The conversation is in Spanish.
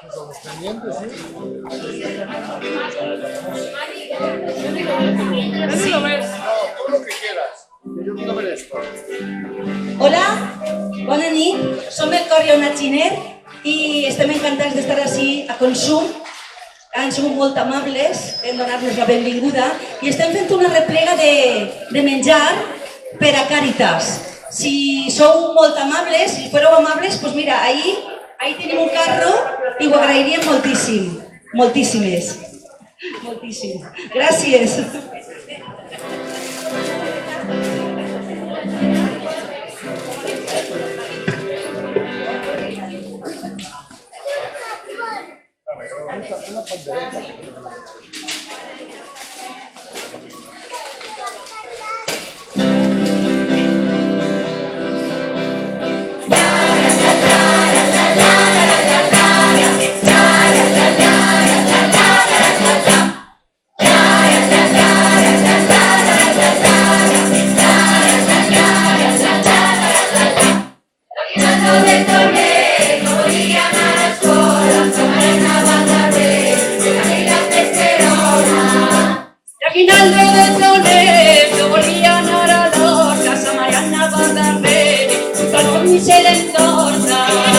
Estamos pendientes, ¿sí? Sí. No, todo lo que quieras. Yo quiero ver esto. Hola, bona nit, som el Cor i una Xiner i estem encantats d'estar així a Consum. Han sigut molt amables en donar-nos la benvinguda i estem fent una replega de menjar per a Càritas. Si sou molt amables, si fuéreu amables, doncs mira, ahí tenim un carro i ho agrairíem moltíssim. Moltíssimes. Moltíssim. Gràcies. Una pandereta. Aguinaldo de Toledo, volvía a Nara Lorca, Samariana Bandarrere, Palomí se le entorna.